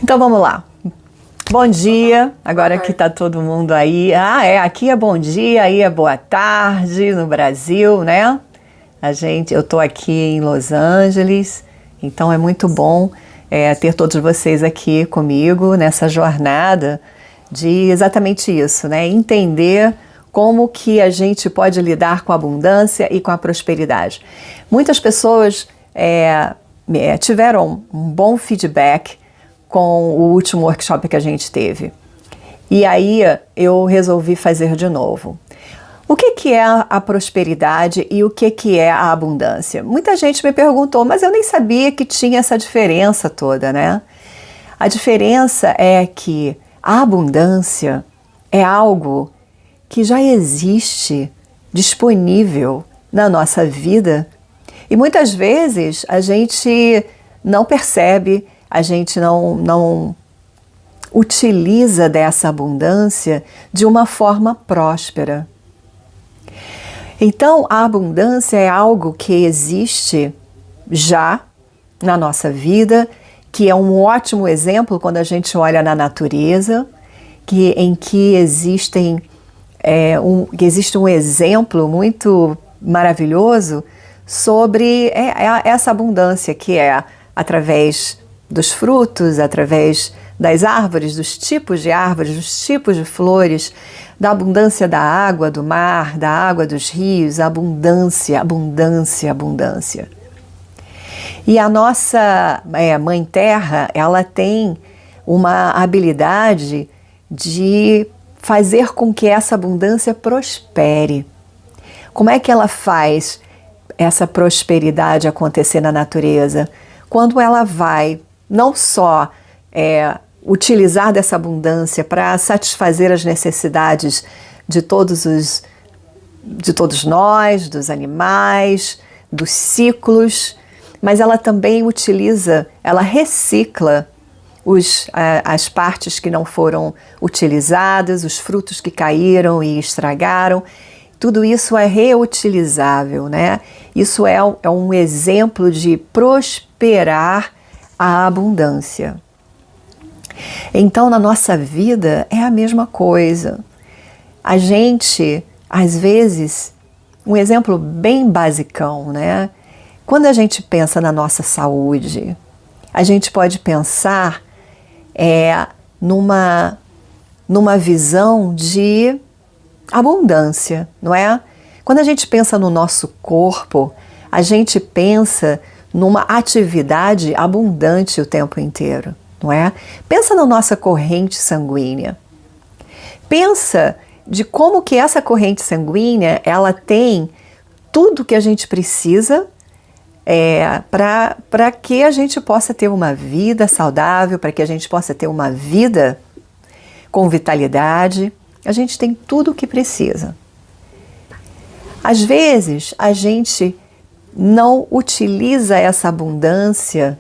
Então vamos lá. Bom dia, agora que tá todo mundo aí. Aqui é bom dia, aí é boa tarde no Brasil, né? Eu tô aqui em Los Angeles, então é muito bom ter todos vocês aqui comigo nessa jornada de exatamente isso, né? Entender como que a gente pode lidar com a abundância e com a prosperidade. Muitas pessoas tiveram um bom feedback com o último workshop que a gente teve. E aí eu resolvi fazer de novo. O que é a prosperidade e o que é a abundância? Muita gente me perguntou, mas eu nem sabia que tinha essa diferença toda, né? A diferença é que a abundância é algo que já existe disponível na nossa vida e muitas vezes a gente não percebe, a gente não utiliza dessa abundância de uma forma próspera. Então, a abundância é algo que existe já na nossa vida, que é um ótimo exemplo quando a gente olha na natureza, em que existe um exemplo muito maravilhoso sobre essa abundância, que é através dos frutos, através das árvores, dos tipos de árvores, dos tipos de flores, da abundância da água do mar, da água dos rios, abundância, abundância, abundância. E a nossa Mãe Terra, ela tem uma habilidade de fazer com que essa abundância prospere. Como é que ela faz essa prosperidade acontecer na natureza? Quando ela vai não só utilizar dessa abundância para satisfazer as necessidades de todos nós, dos animais, dos ciclos, mas ela também ela recicla as partes que não foram utilizadas, os frutos que caíram e estragaram. Tudo isso é reutilizável, né? Isso é um exemplo de prosperar a abundância. Então, na nossa vida é a mesma coisa. A gente, às vezes, um exemplo bem basicão, né? Quando a gente pensa na nossa saúde, a gente pode pensar numa visão de abundância, não é? Quando a gente pensa no nosso corpo, a gente pensa numa atividade abundante o tempo inteiro, não é? Pensa na nossa corrente sanguínea. Pensa de como que essa corrente sanguínea, ela tem tudo que a gente precisa para que a gente possa ter uma vida saudável, para que a gente possa ter uma vida com vitalidade. A gente tem tudo o que precisa. Às vezes, a gente não utiliza essa abundância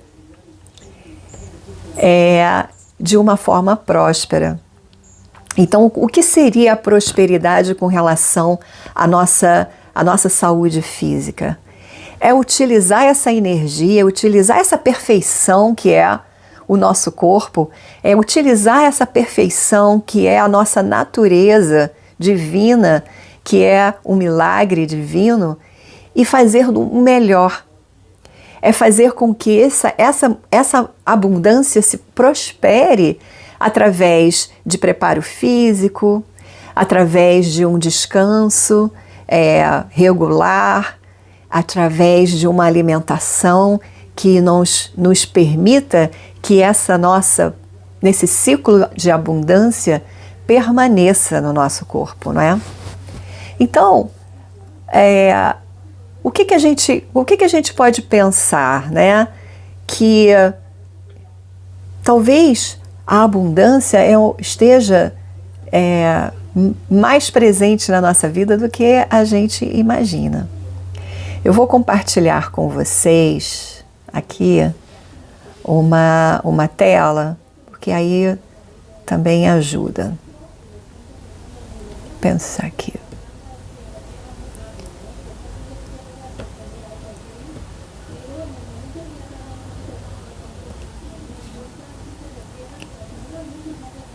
de uma forma próspera. Então, o que seria a prosperidade com relação à nossa saúde física? É utilizar essa energia, utilizar essa perfeição que é o nosso corpo, é utilizar essa perfeição que é a nossa natureza divina, que é um milagre divino, e fazer o melhor. É fazer com que essa abundância se prospere através de preparo físico, através de um descanso regular, através de uma alimentação que nos permita que nesse ciclo de abundância permaneça no nosso corpo, não é? Então, o que a gente pode pensar, né? Que talvez a abundância esteja mais presente na nossa vida do que a gente imagina. Eu vou compartilhar com vocês aqui uma tela, porque aí também ajuda. Pensar aqui.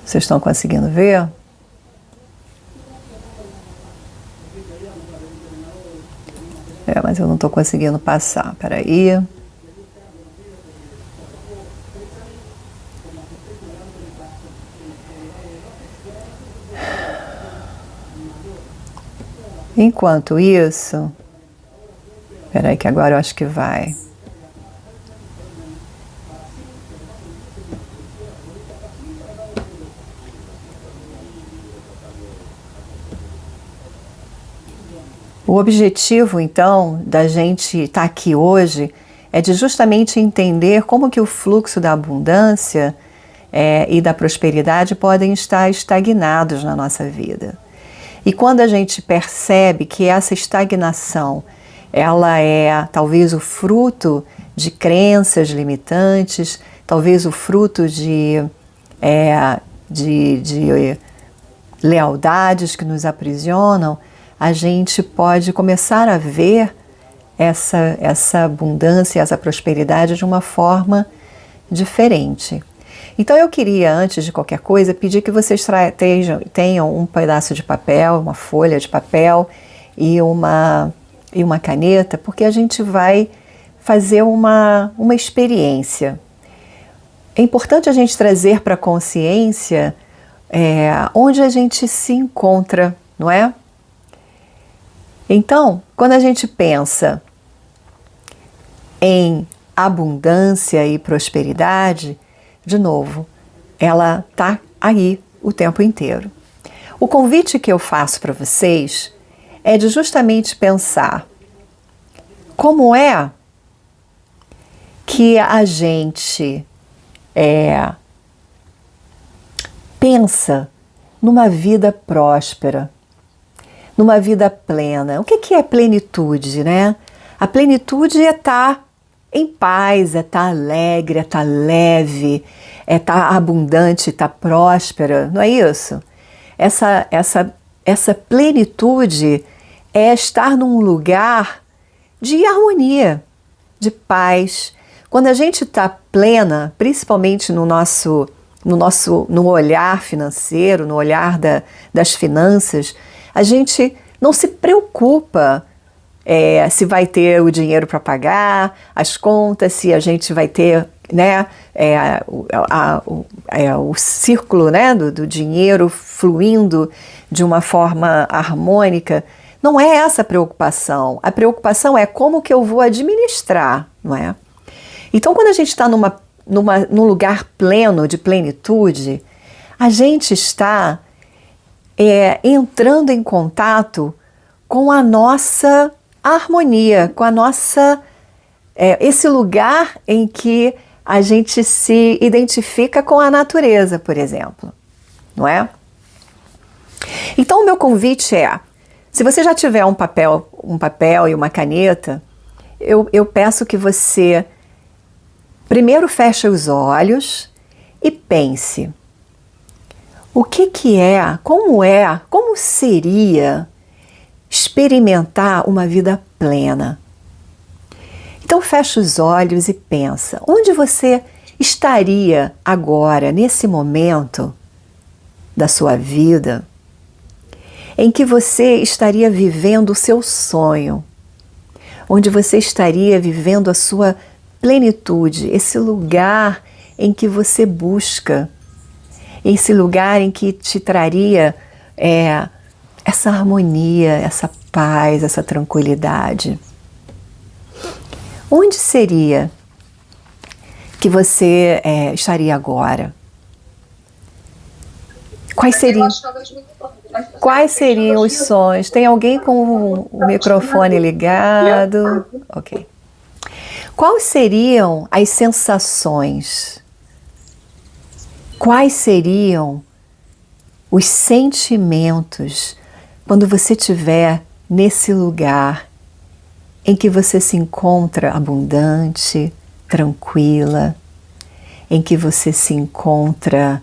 Vocês estão conseguindo ver? Mas eu não estou conseguindo passar. Peraí. Enquanto isso, peraí que agora eu acho que vai. O objetivo, então, da gente estar aqui hoje é de justamente entender como que o fluxo da abundância e da prosperidade podem estar estagnados na nossa vida. E quando a gente percebe que essa estagnação, ela é talvez o fruto de crenças limitantes, talvez o fruto de lealdades que nos aprisionam, a gente pode começar a ver essa abundância, essa prosperidade de uma forma diferente. Então eu queria, antes de qualquer coisa, pedir que vocês tenham um pedaço de papel, uma folha de papel e uma caneta, porque a gente vai fazer uma experiência. É importante a gente trazer para a consciência onde a gente se encontra, não é? Então, quando a gente pensa em abundância e prosperidade, de novo, ela está aí o tempo inteiro. O convite que eu faço para vocês é de justamente pensar como é que a gente pensa numa vida próspera, numa vida plena. O que é plenitude, né? A plenitude é estar em paz, é estar alegre, é estar leve, é estar abundante, estar próspera, não é isso? Essa plenitude é estar num lugar de harmonia, de paz. Quando a gente está plena, principalmente no olhar financeiro, no olhar das finanças, a gente não se preocupa se vai ter o dinheiro para pagar as contas, se a gente vai ter, né, o círculo, né, do dinheiro fluindo de uma forma harmônica. Não é essa a preocupação. A preocupação é como que eu vou administrar, não é? Então, quando a gente está num lugar pleno, de plenitude, a gente está entrando em contato com a nossa harmonia, com a nossa esse lugar em que a gente se identifica com a natureza, por exemplo, não é? Então o meu convite é, se você já tiver um papel e uma caneta, eu peço que você primeiro feche os olhos e pense, como seria experimentar uma vida plena? Então fecha os olhos e pensa, onde você estaria agora, nesse momento da sua vida, em que você estaria vivendo o seu sonho, onde você estaria vivendo a sua plenitude, esse lugar em que você busca, esse lugar em que te traria essa harmonia, essa paz, essa tranquilidade. Onde seria que você estaria agora? Quais seriam os sonhos? Tem alguém com o microfone ligado? Ok. Quais seriam as sensações? Quais seriam os sentimentos quando você estiver nesse lugar em que você se encontra abundante, tranquila, em que você se encontra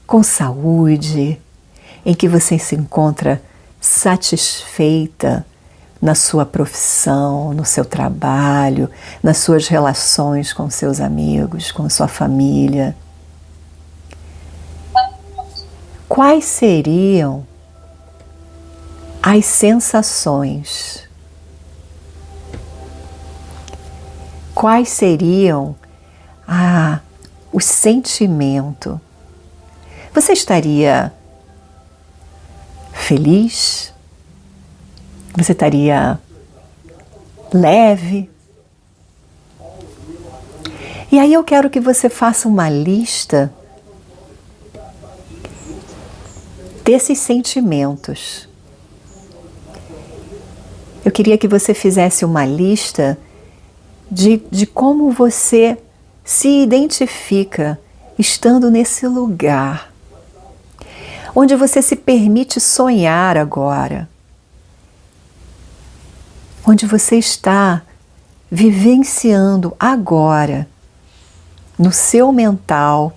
com saúde, em que você se encontra satisfeita na sua profissão, no seu trabalho, nas suas relações com seus amigos, com sua família? quais seriam as sensações? Quais seriam o sentimento? Você estaria feliz? Você estaria leve? E aí eu quero que você faça uma lista desses sentimentos. Eu queria que você fizesse uma lista de como você se identifica estando nesse lugar, onde você se permite sonhar agora, onde você está vivenciando agora, no seu mental,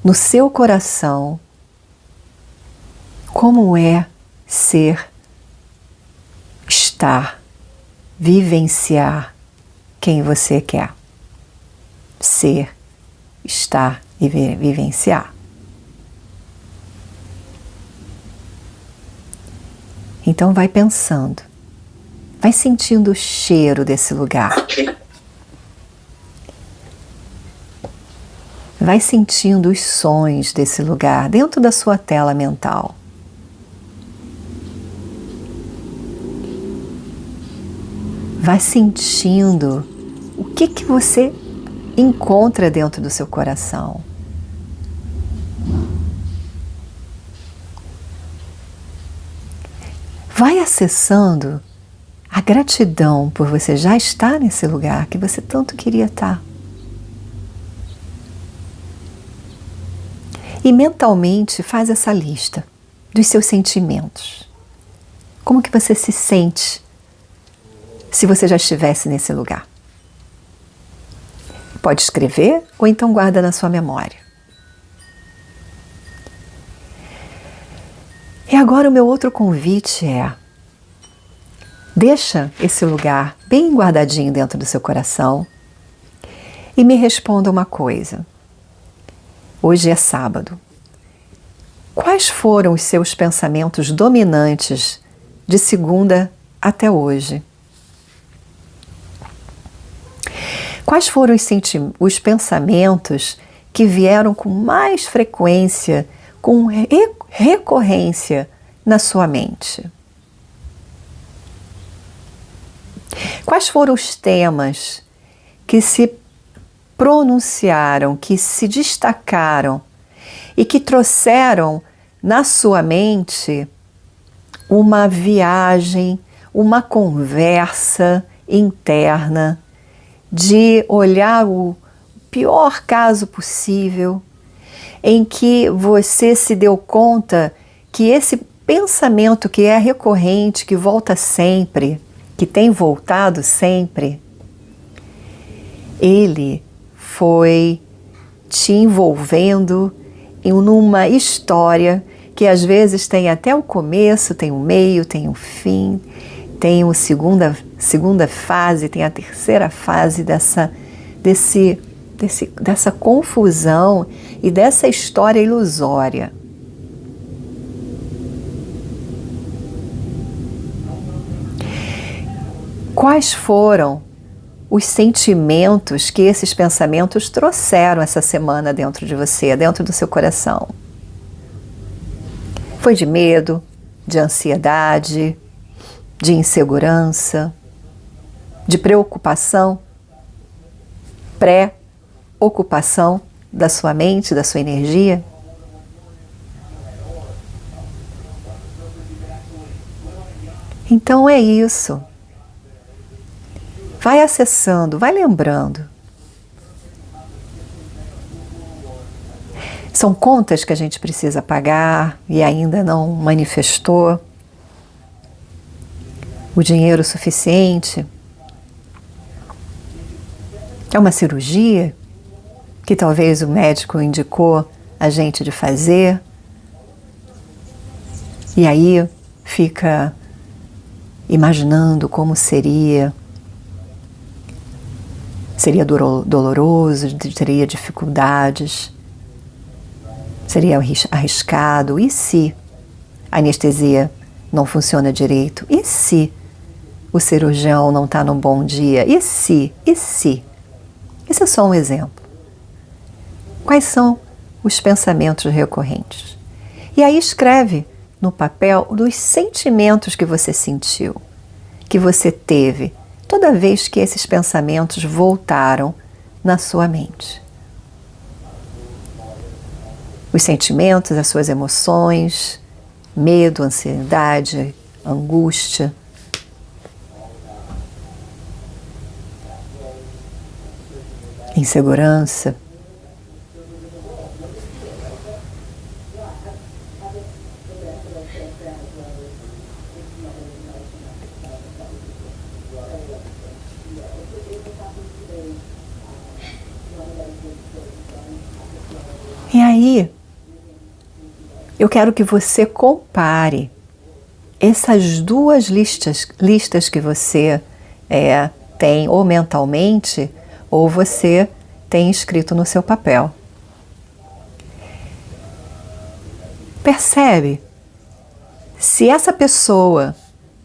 no seu coração, como é ser, estar, vivenciar quem você quer ser, estar e vivenciar. Então vai pensando, vai sentindo o cheiro desse lugar. Vai sentindo os sons desse lugar dentro da sua tela mental. Vai sentindo o que você encontra dentro do seu coração. Vai acessando a gratidão por você já estar nesse lugar que você tanto queria estar. E mentalmente faz essa lista dos seus sentimentos. Como que você se sente se você já estivesse nesse lugar? Pode escrever ou então guarda na sua memória. E agora o meu outro convite é: deixa esse lugar bem guardadinho dentro do seu coração e me responda uma coisa. Hoje é sábado. Quais foram os seus pensamentos dominantes de segunda até hoje? Quais foram os pensamentos que vieram com mais frequência, com recorrência na sua mente? Quais foram os temas que se pronunciaram, que se destacaram e que trouxeram na sua mente uma viagem, uma conversa interna de olhar o pior caso possível, em que você se deu conta que esse pensamento que é recorrente, que volta sempre, que tem voltado sempre, ele foi te envolvendo em uma história que às vezes tem até o começo, tem o meio, tem o fim, tem a segunda fase, tem a terceira fase dessa confusão e dessa história ilusória. Quais foram os sentimentos que esses pensamentos trouxeram essa semana dentro de você, dentro do seu coração? Foi de medo, de ansiedade, de insegurança, de preocupação, pré-ocupação da sua mente, da sua energia? Então é isso. Vai acessando, vai lembrando. São contas que a gente precisa pagar e ainda não manifestou o dinheiro suficiente. É uma cirurgia que talvez o médico indicou a gente de fazer. E aí fica imaginando como seria. Seria doloroso, teria dificuldades. Seria arriscado. E se a anestesia não funciona direito? E se o cirurgião não está num bom dia? E se? E se? Esse é só um exemplo. Quais são os pensamentos recorrentes? E aí escreve no papel dos sentimentos que você sentiu, que você teve, toda vez que esses pensamentos voltaram na sua mente. Os sentimentos, as suas emoções, medo, ansiedade, angústia. Insegurança. E aí, eu quero que você compare essas duas listas que você tem ou mentalmente ou você tem escrito no seu papel. Percebe se essa pessoa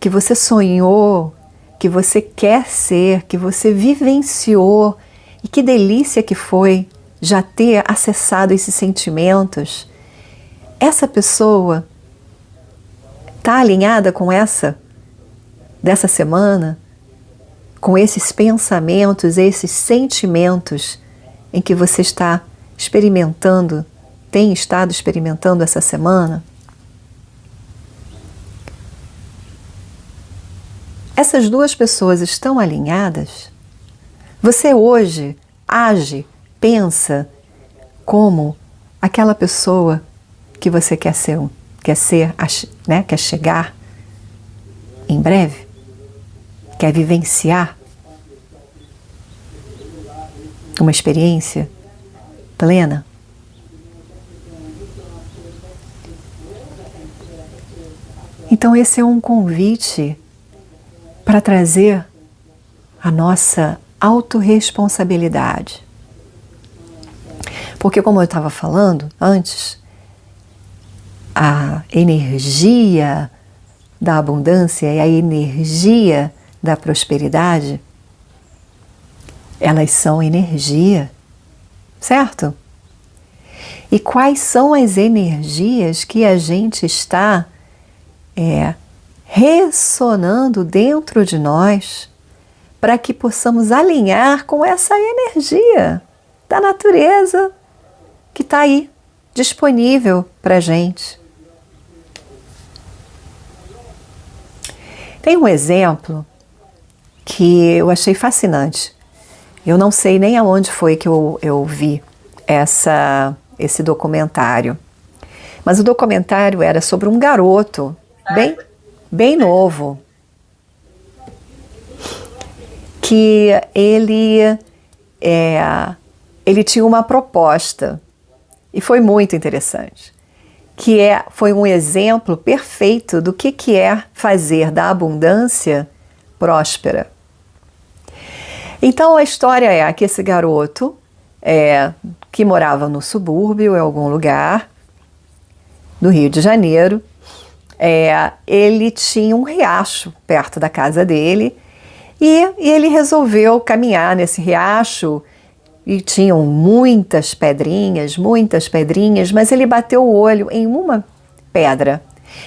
que você sonhou, que você quer ser, que você vivenciou e que delícia que foi já ter acessado esses sentimentos, essa pessoa está alinhada com dessa semana, com esses pensamentos, esses sentimentos em que você está experimentando, tem estado experimentando essa semana? Essas duas pessoas estão alinhadas? Você hoje age, pensa como aquela pessoa que você quer ser, né? Quer chegar em breve? Quer vivenciar uma experiência plena? Então esse é um convite para trazer a nossa autorresponsabilidade. Porque, como eu estava falando antes, a energia da abundância e a energia da prosperidade, elas são energia, certo? E quais são as energias que a gente está ressonando dentro de nós para que possamos alinhar com essa energia da natureza que está aí, disponível para a gente. Tem um exemplo que eu achei fascinante. Eu não sei nem aonde foi que eu vi esse documentário. Mas o documentário era sobre um garoto bem novo, que ele tinha uma proposta e foi muito interessante, foi um exemplo perfeito do que é fazer da abundância próspera. Então a história é que esse garoto que morava no subúrbio, em algum lugar do Rio de Janeiro, ele tinha um riacho perto da casa dele e ele resolveu caminhar nesse riacho e tinham muitas pedrinhas, mas ele bateu o olho em uma pedra.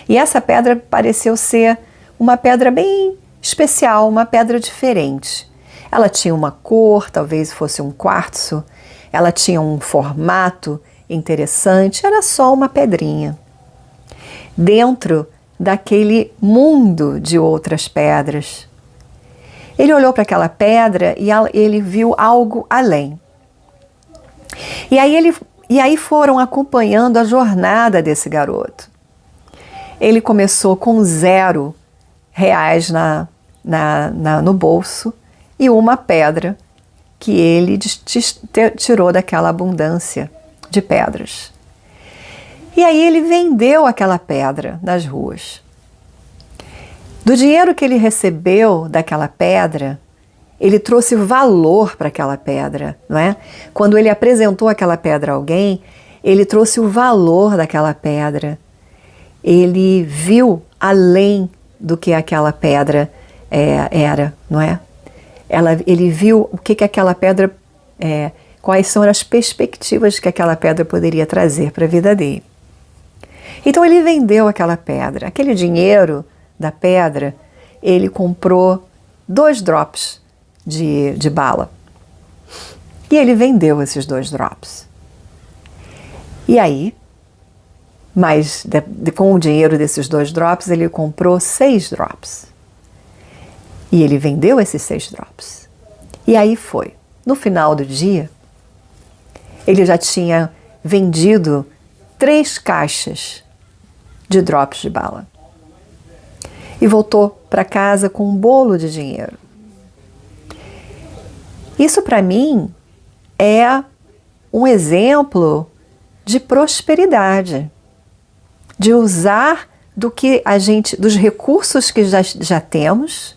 E essa pedra pareceu ser uma pedra bem especial, uma pedra diferente. Ela tinha uma cor, talvez fosse um quartzo, ela tinha um formato interessante, era só uma pedrinha. Dentro daquele mundo de outras pedras. Ele olhou para aquela pedra e ele viu algo além. E aí foram acompanhando a jornada desse garoto. Ele começou com R$0 no bolso e uma pedra que ele tirou daquela abundância de pedras. E aí ele vendeu aquela pedra nas ruas. Do dinheiro que ele recebeu daquela pedra, ele trouxe valor para aquela pedra, não é? Quando ele apresentou aquela pedra a alguém, ele trouxe o valor daquela pedra, ele viu além do que aquela pedra era, não é? Ele viu o que aquela pedra, quais são as perspectivas que aquela pedra poderia trazer para a vida dele. Então ele vendeu aquela pedra. Aquele dinheiro da pedra, ele comprou 2 drops de bala. E ele vendeu esses 2 drops. E aí, mas com o dinheiro desses 2 drops, ele comprou 6 drops. E ele vendeu esses 6 drops. E aí foi. No final do dia, ele já tinha vendido 3 caixas de drops de bala. E voltou para casa com um bolo de dinheiro. Isso para mim é um exemplo de prosperidade, de usar dos recursos que já temos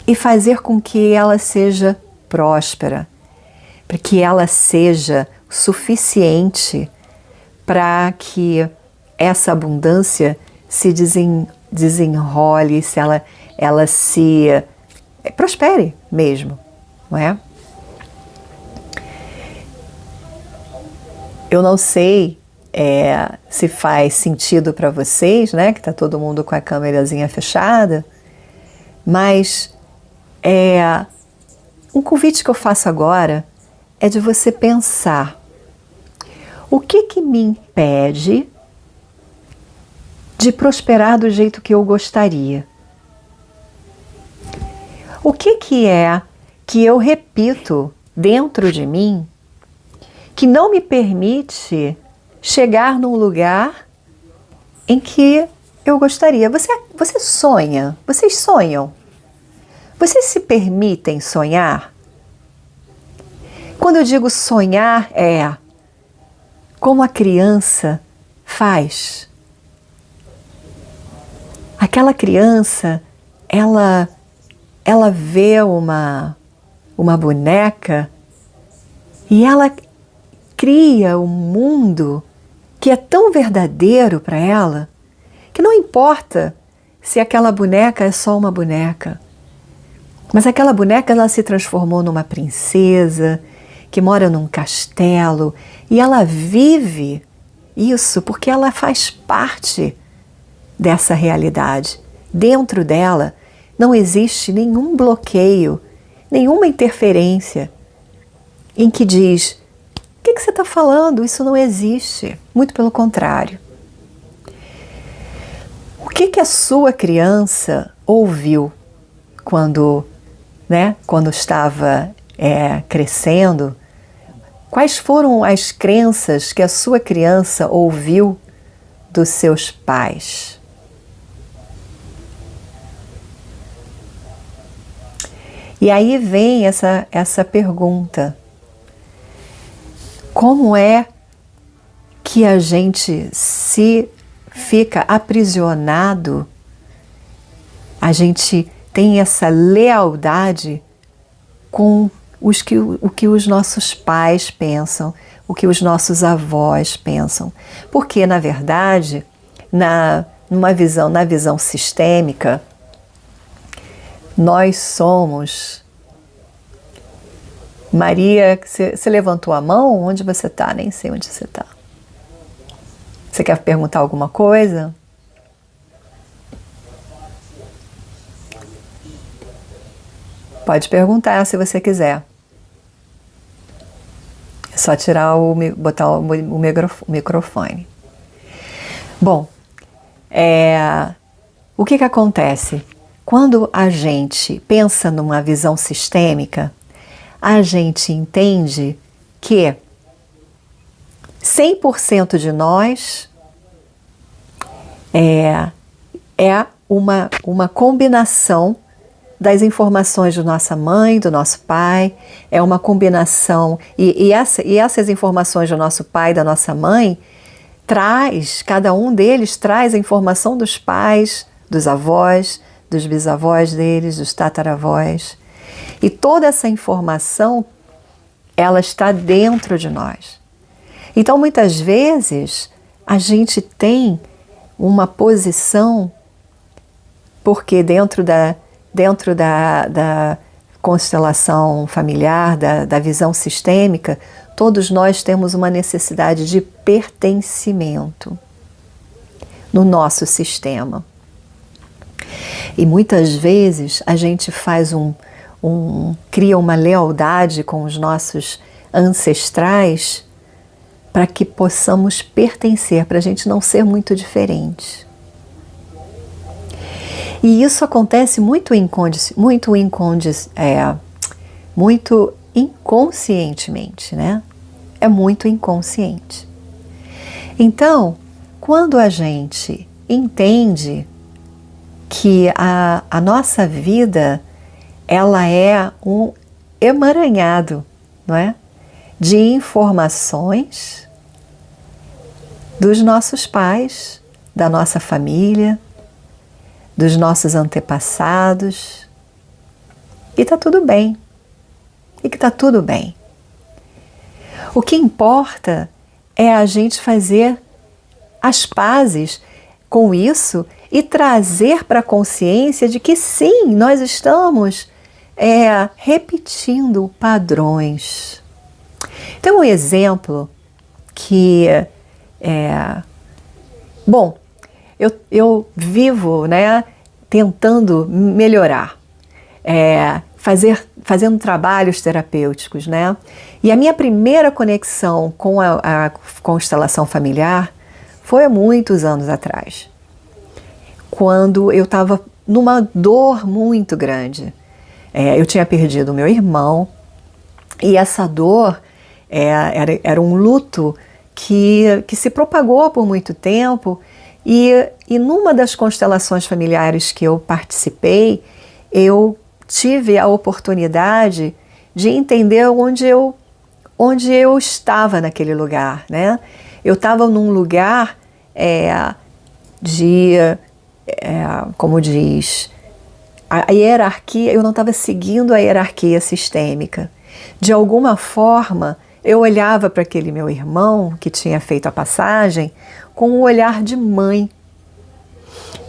e fazer com que ela seja próspera, para que ela seja suficiente para que essa abundância se desenrole, se ela se prospere mesmo, não é? Eu não sei se faz sentido para vocês, né, que está todo mundo com a câmerazinha fechada, mas um convite que eu faço agora é de você pensar: o que me impede de prosperar do jeito que eu gostaria? O que é que eu repito dentro de mim que não me permite chegar num lugar em que eu gostaria? Você sonha? Vocês sonham? Vocês se permitem sonhar? Quando eu digo sonhar, como a criança faz. Aquela criança, ela vê uma boneca e ela cria um mundo que é tão verdadeiro para ela que não importa se aquela boneca é só uma boneca, mas aquela boneca ela se transformou numa princesa que mora num castelo e ela vive isso porque ela faz parte dessa realidade. Dentro dela não existe nenhum bloqueio, nenhuma interferência em que diz: o que você está falando? Isso não existe. Muito pelo contrário. O que a sua criança ouviu quando estava crescendo? Quais foram as crenças que a sua criança ouviu dos seus pais? E aí vem essa pergunta: como é que a gente se fica aprisionado, a gente tem essa lealdade com o que os nossos pais pensam, o que os nossos avós pensam? Porque, na verdade, na visão sistêmica, nós somos... Maria, você levantou a mão? Onde você está? Nem sei onde você está. Você quer perguntar alguma coisa? Pode perguntar se você quiser. É só botar o microfone. Bom, o que acontece? Quando a gente pensa numa visão sistêmica, a gente entende que 100% de nós é uma combinação das informações da nossa mãe, do nosso pai, é uma combinação, e essas informações do nosso pai e da nossa mãe cada um deles traz a informação dos pais, dos avós, dos bisavós deles, dos tataravós. E toda essa informação, ela está dentro de nós. Então, muitas vezes, a gente tem uma posição, porque dentro da constelação familiar, da visão sistêmica, todos nós temos uma necessidade de pertencimento no nosso sistema. E muitas vezes a gente faz cria uma lealdade com os nossos ancestrais para que possamos pertencer, para a gente não ser muito diferente. E isso acontece muito inconscientemente, né? É muito inconsciente. Então, quando a gente entende que a nossa vida, ela é um emaranhado, não é? De informações dos nossos pais, da nossa família, dos nossos antepassados, e está tudo bem. E que está tudo bem. O que importa é a gente fazer as pazes com isso e trazer para a consciência de que sim, nós estamos repetindo padrões. Tem um exemplo que bom, eu vivo, né, tentando melhorar, fazendo trabalhos terapêuticos, né? E a minha primeira conexão com a constelação familiar foi há muitos anos atrás, quando eu estava numa dor muito grande. Eu tinha perdido o meu irmão e essa dor era um luto que se propagou por muito tempo e numa das constelações familiares que eu participei, eu tive a oportunidade de entender onde eu estava naquele lugar, né? Eu estava num lugar como diz, a hierarquia, eu não estava seguindo a hierarquia sistêmica. De alguma forma, eu olhava para aquele meu irmão que tinha feito a passagem com um olhar de mãe.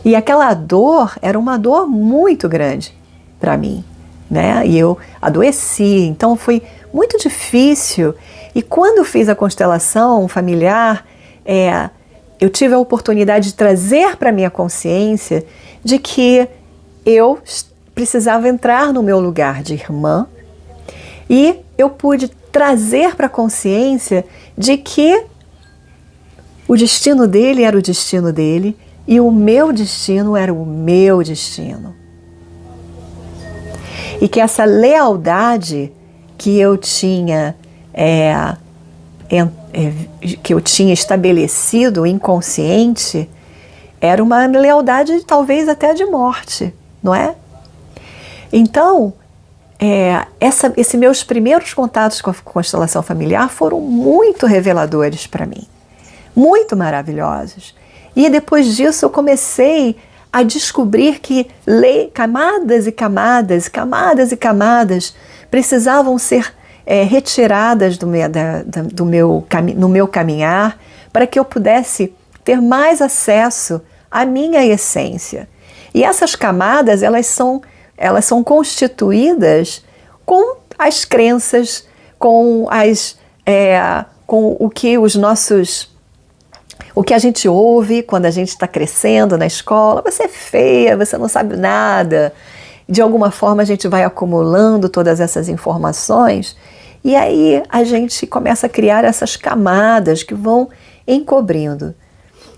E aquela dor era uma dor muito grande para mim, né? E eu adoeci, então foi muito difícil. E quando eu fiz a constelação familiar, eu tive a oportunidade de trazer para a minha consciência de que eu precisava entrar no meu lugar de irmã e eu pude trazer para a consciência de que o destino dele era o destino dele e o meu destino era o meu destino. E que essa lealdade que eu tinha estabelecido inconsciente era uma lealdade talvez até de morte, não é? Então, esses meus primeiros contatos com a constelação familiar foram muito reveladores para mim, muito maravilhosos. E depois disso eu comecei a descobrir que camadas e camadas, camadas e camadas precisavam ser retiradas no meu caminhar para que eu pudesse ter mais acesso à minha essência. E essas camadas, elas são constituídas com as crenças, com o que a gente ouve quando a gente está crescendo na escola. Você é feia, você não sabe nada. De alguma forma a gente vai acumulando todas essas informações e aí a gente começa a criar essas camadas que vão encobrindo.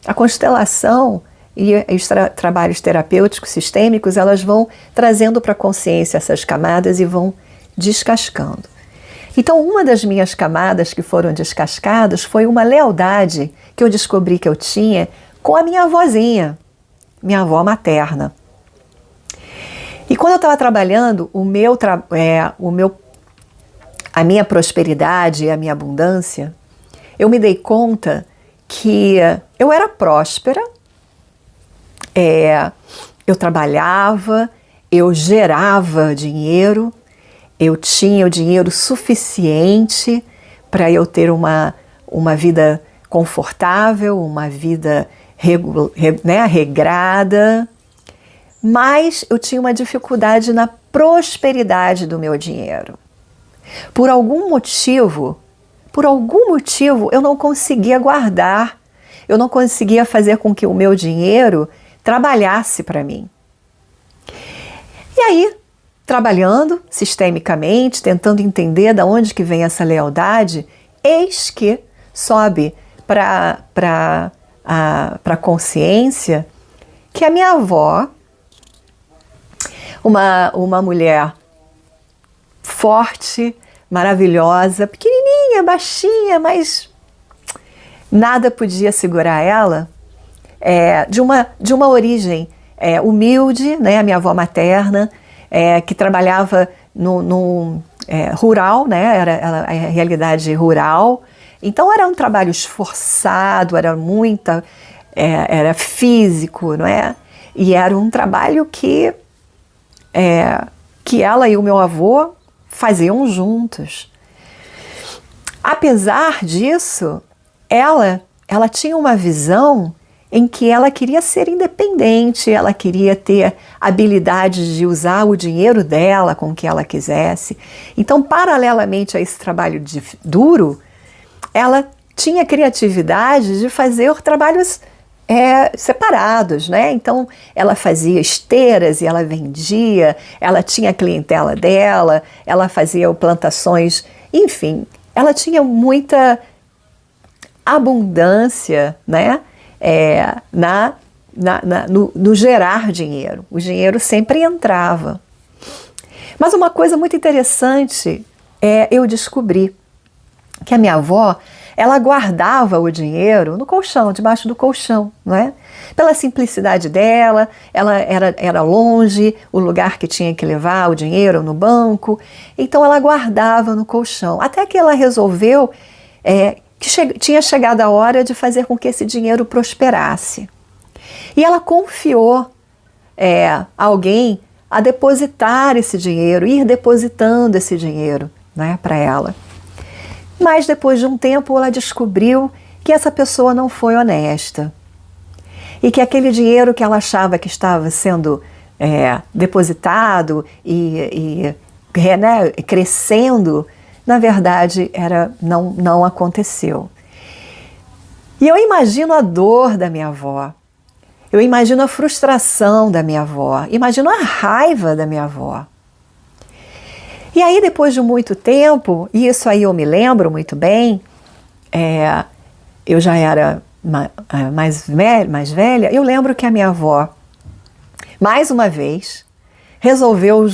A constelação e os trabalhos terapêuticos sistêmicos, elas vão trazendo para a consciência essas camadas e vão descascando. Então, uma das minhas camadas que foram descascadas foi uma lealdade que eu descobri que eu tinha com a minha avózinha, minha avó materna. E quando eu estava trabalhando, a minha prosperidade e a minha abundância, eu me dei conta que eu era próspera, eu trabalhava, eu gerava dinheiro, eu tinha o dinheiro suficiente para eu ter uma vida confortável, uma vida regrada, mas eu tinha uma dificuldade na prosperidade do meu dinheiro. Por algum motivo, eu não conseguia guardar, eu não conseguia fazer com que o meu dinheiro trabalhasse para mim. E aí, trabalhando sistemicamente, tentando entender de onde que vem essa lealdade, eis que sobe para a consciência que a minha avó, uma mulher forte, maravilhosa, pequenininha, baixinha, mas nada podia segurar ela, de uma origem humilde, né, a minha avó materna, que trabalhava no rural, né, era a realidade rural. Então era um trabalho esforçado, era físico, não é? E era um trabalho que ela e o meu avô faziam juntos. Apesar disso, ela tinha uma visão em que ela queria ser independente, ela queria ter habilidade de usar o dinheiro dela com o que ela quisesse. Então, paralelamente a esse trabalho duro, ela tinha criatividade de fazer trabalhos separados, né? Então, ela fazia esteiras e ela vendia, ela tinha a clientela dela, ela fazia plantações, enfim, ela tinha muita abundância, né? No gerar dinheiro. O dinheiro sempre entrava. Mas uma coisa muito interessante eu descobri que a minha avó, ela guardava o dinheiro no colchão, debaixo do colchão, não é? Pela simplicidade dela, ela era longe, o lugar que tinha que levar o dinheiro no banco, então ela guardava no colchão, até que ela resolveu que tinha chegado a hora de fazer com que esse dinheiro prosperasse. E ela confiou alguém a depositar esse dinheiro, ir depositando esse dinheiro, né, para ela. Mas depois de um tempo ela descobriu que essa pessoa não foi honesta e que aquele dinheiro que ela achava que estava sendo depositado e crescendo, na verdade não aconteceu. E eu imagino a dor da minha avó, eu imagino a frustração da minha avó, imagino a raiva da minha avó. E aí, depois de muito tempo, e isso aí eu me lembro muito bem, eu já era mais velha, eu lembro que a minha avó, mais uma vez, resolveu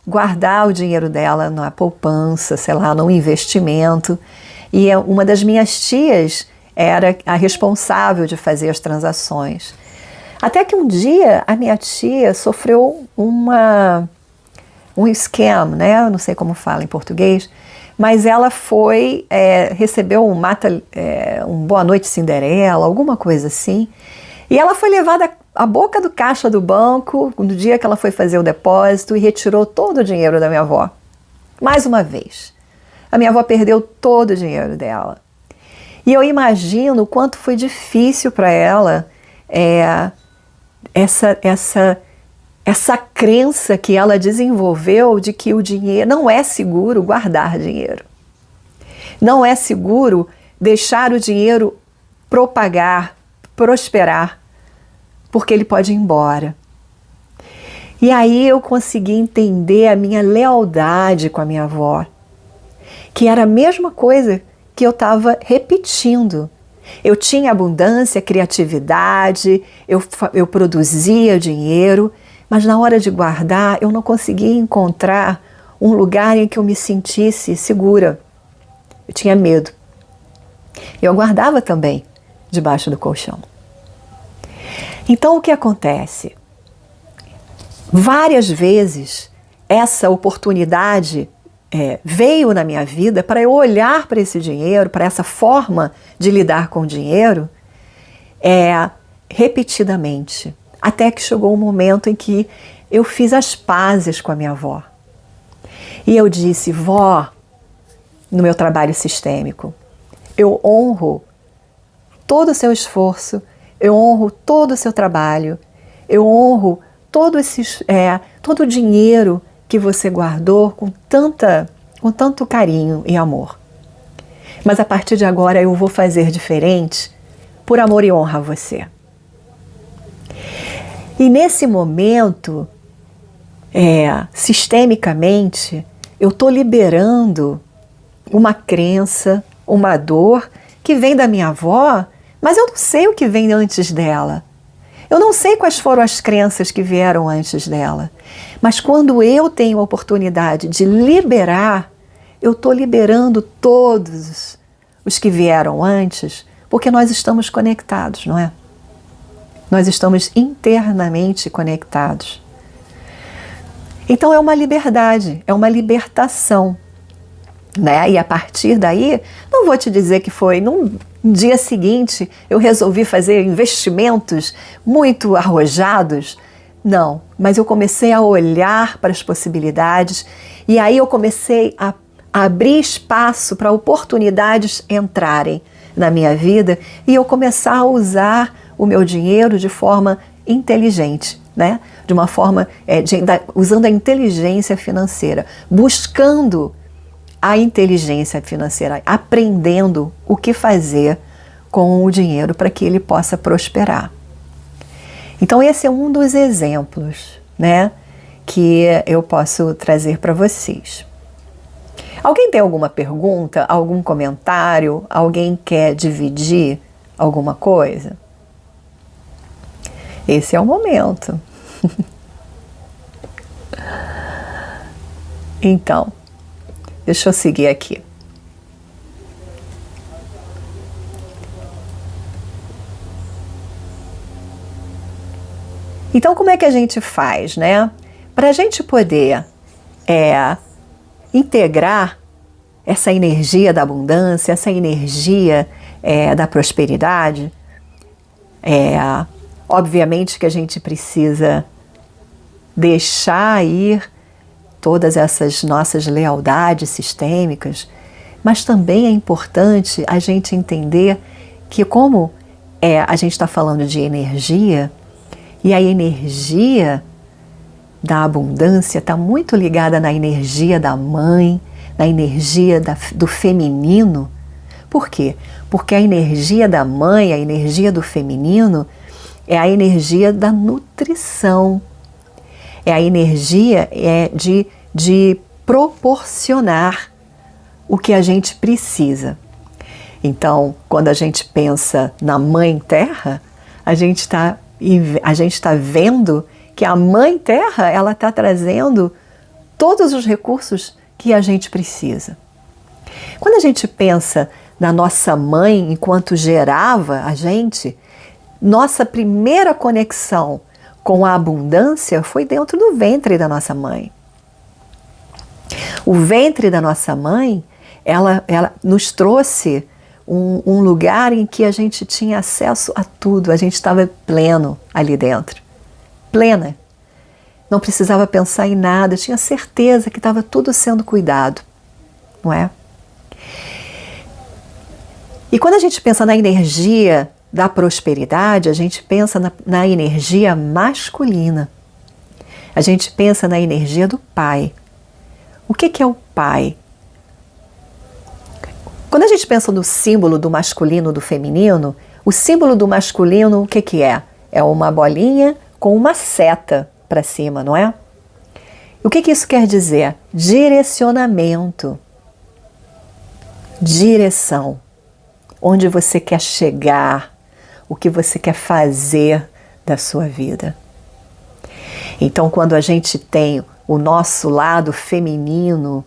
guardar o dinheiro dela na poupança, sei lá, num investimento. E uma das minhas tias era a responsável de fazer as transações. Até que um dia a minha tia sofreu um scam, né? Eu não sei como fala em português, mas ela recebeu um Boa Noite Cinderela, alguma coisa assim, e ela foi levada à boca do caixa do banco no dia que ela foi fazer o depósito e retirou todo o dinheiro da minha avó. Mais uma vez, a minha avó perdeu todo o dinheiro dela. E eu imagino o quanto foi difícil para ela essa crença que ela desenvolveu de que o dinheiro não é seguro guardar dinheiro. Não é seguro deixar o dinheiro propagar, prosperar, porque ele pode ir embora. E aí eu consegui entender a minha lealdade com a minha avó, que era a mesma coisa que eu estava repetindo. Eu tinha abundância, criatividade, eu produzia dinheiro, mas na hora de guardar eu não conseguia encontrar um lugar em que eu me sentisse segura. Eu tinha medo. Eu guardava também debaixo do colchão. Então o que acontece? Várias vezes essa oportunidade veio na minha vida para eu olhar para esse dinheiro, para essa forma de lidar com o dinheiro, repetidamente. Até que chegou um momento em que eu fiz as pazes com a minha avó. E eu disse: vó, no meu trabalho sistêmico, eu honro todo o seu esforço, eu honro todo o seu trabalho, eu honro todo o dinheiro que você guardou com tanto carinho e amor. Mas a partir de agora eu vou fazer diferente por amor e honra a você. E nesse momento, sistemicamente, eu estou liberando uma crença, uma dor que vem da minha avó, mas eu não sei o que vem antes dela. Eu não sei quais foram as crenças que vieram antes dela. Mas quando eu tenho a oportunidade de liberar, eu estou liberando todos os que vieram antes, porque nós estamos conectados, não é? Nós estamos internamente conectados. Então é uma liberdade, é uma libertação, né? E a partir daí, não vou te dizer que foi num dia seguinte eu resolvi fazer investimentos muito arrojados, não, mas eu comecei a olhar para as possibilidades e aí eu comecei a abrir espaço para oportunidades entrarem na minha vida e eu começar a usar o meu dinheiro de forma inteligente, né? De uma forma, usando a inteligência financeira, buscando a inteligência financeira, aprendendo o que fazer com o dinheiro para que ele possa prosperar. Então esse é um dos exemplos, né, que eu posso trazer para vocês. Alguém tem alguma pergunta, algum comentário? Alguém quer dividir alguma coisa? Esse é o momento. Então, deixa eu seguir aqui. Então, como é que a gente faz, né? Para a gente poder integrar essa energia da abundância, essa energia da prosperidade, obviamente que a gente precisa deixar ir todas essas nossas lealdades sistêmicas, mas também é importante a gente entender que como a gente está falando de energia, e a energia da abundância está muito ligada na energia da mãe, na energia do feminino. Por quê? Porque a energia da mãe, a energia do feminino, é a energia da nutrição. É a energia de proporcionar o que a gente precisa. Então, quando a gente pensa na Mãe Terra, a gente está vendo que a Mãe Terra ela está trazendo todos os recursos que a gente precisa. Quando a gente pensa na nossa mãe enquanto gerava a gente, nossa primeira conexão com a abundância foi dentro do ventre da nossa mãe. O ventre da nossa mãe, ela nos trouxe um lugar em que a gente tinha acesso a tudo, a gente estava pleno ali dentro. Plena. Não precisava pensar em nada, tinha certeza que estava tudo sendo cuidado, não é? E quando a gente pensa na energia da prosperidade, a gente pensa na energia masculina. A gente pensa na energia do pai. O que é o pai? Quando a gente pensa no símbolo do masculino e do feminino, o símbolo do masculino, o que é? É uma bolinha com uma seta para cima, não é? O que isso quer dizer? Direcionamento. Direção. Onde você quer chegar, o que você quer fazer da sua vida. Então, quando a gente tem o nosso lado feminino